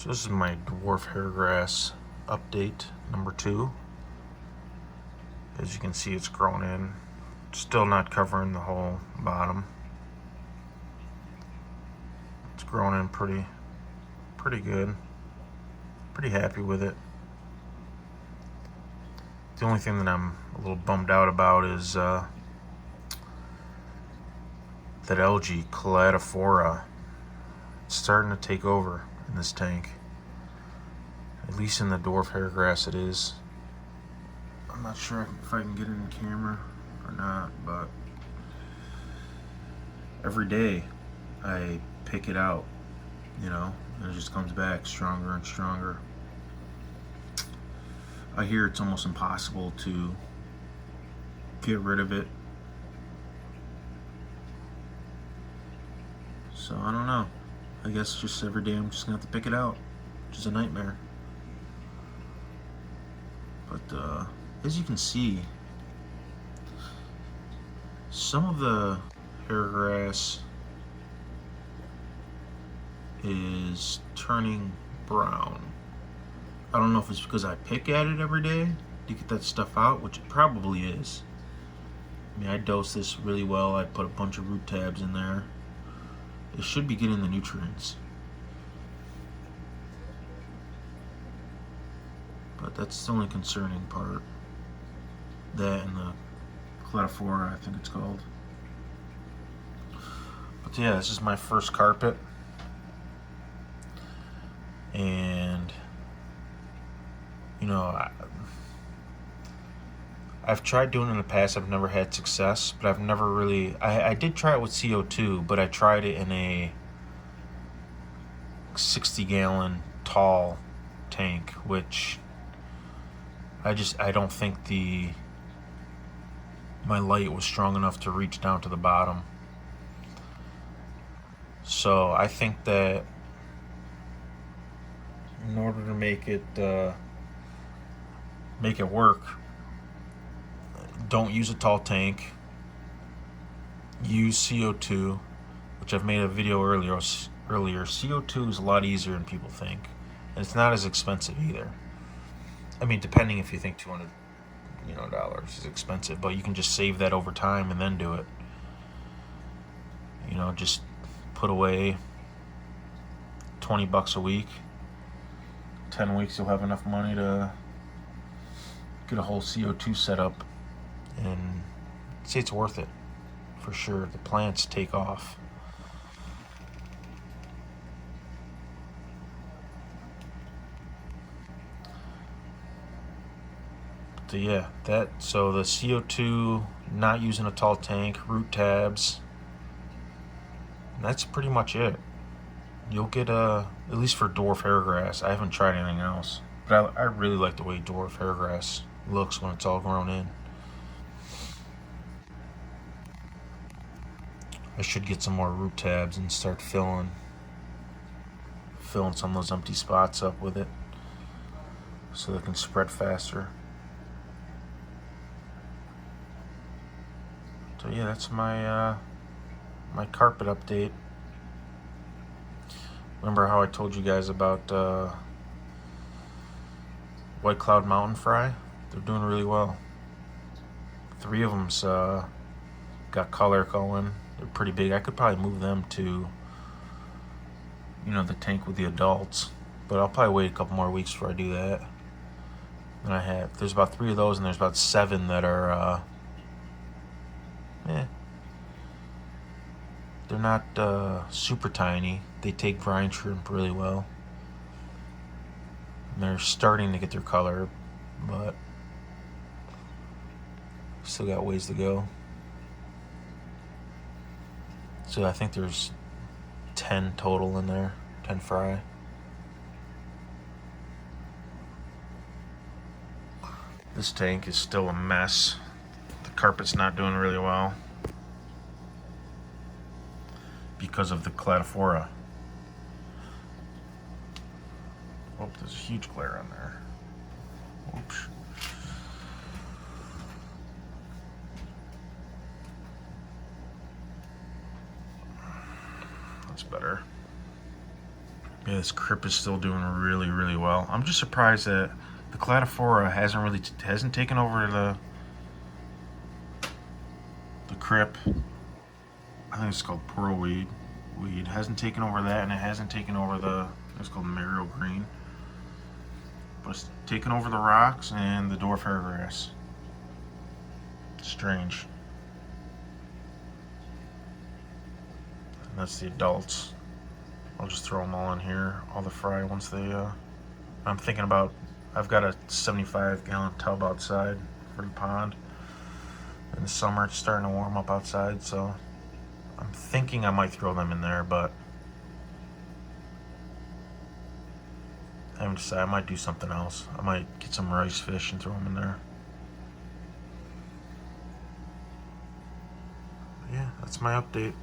So this is my dwarf hairgrass update number 2. As you can see, it's grown in. Still not covering the whole bottom. It's grown in pretty good. Pretty happy with it. The only thing that I'm a little bummed out about is that algae, Caladiphora, it's starting to take over in this tank. At least in the dwarf hairgrass it is. I'm not sure if I can get it in camera or not, but every day I pick it out, and it just comes back stronger and stronger. I hear it's almost impossible to get rid of it. So I don't know. I guess just every day I'm just gonna have to pick it out, which is a nightmare. But as you can see, some of the hairgrass is turning brown. I don't know if it's because I pick at it every day to get that stuff out, which it probably is. I mean, I dose this really well. I put a bunch of root tabs in there. It should be getting the nutrients. But that's the only concerning part. That and the Caladiphora, I think it's called. But yeah, this is my first carpet. And I've tried doing it in the past. I've never had success, but I've never really... I did try it with CO2, but I tried it in a 60-gallon tall tank, which I don't think my light was strong enough to reach down to the bottom. So I think that in order to make it work, don't use a tall tank. Use CO2, which I've made a video earlier. CO2 is a lot easier than people think, and it's not as expensive either. I mean, depending if you think $200 is expensive, but you can just save that over time and then do it. Just put away $20 a week. 10 weeks you'll have enough money to get a whole CO2 setup, and I'd say it's worth it for sure. The plants take off. So yeah, so the CO2, not using a tall tank, root tabs, that's pretty much it. You'll get at least for dwarf hairgrass. I haven't tried anything else, but I really like the way dwarf hairgrass looks when it's all grown in. I should get some more root tabs and start filling some of those empty spots up with it so they can spread faster. So yeah, that's my my carpet update. Remember how I told you guys about White Cloud Mountain Fry? They're doing really well. 3 of them's got color going. They're pretty big. I could probably move them to the tank with the adults, but I'll probably wait a couple more weeks before I do that. And there's about 3 of those, and there's about 7 that are they're not super tiny. They take brine shrimp really well. And they're starting to get their color, but still got ways to go. So I think there's 10 total in there, 10 fry. This tank is still a mess. The carpet's not doing really well because of the Caladiphora. Oh, there's a huge glare on there. Oops. That's better. Yeah, this crip is still doing really, really well. I'm just surprised that the cladophora hasn't taken over the crip. I think it's called pearlweed. Weed hasn't taken over that, and it hasn't taken over it's called Mariel green. But it's taken over the rocks and the dwarf hairgrass. Strange. And that's the adults. I'll just throw them all in here, all the fry once they, I'm thinking about, I've got a 75-gallon tub outside for the pond. In the summer, it's starting to warm up outside, so I'm thinking I might throw them in there, but I haven't decided. I might do something else. I might get some rice fish and throw them in there. But yeah, that's my update.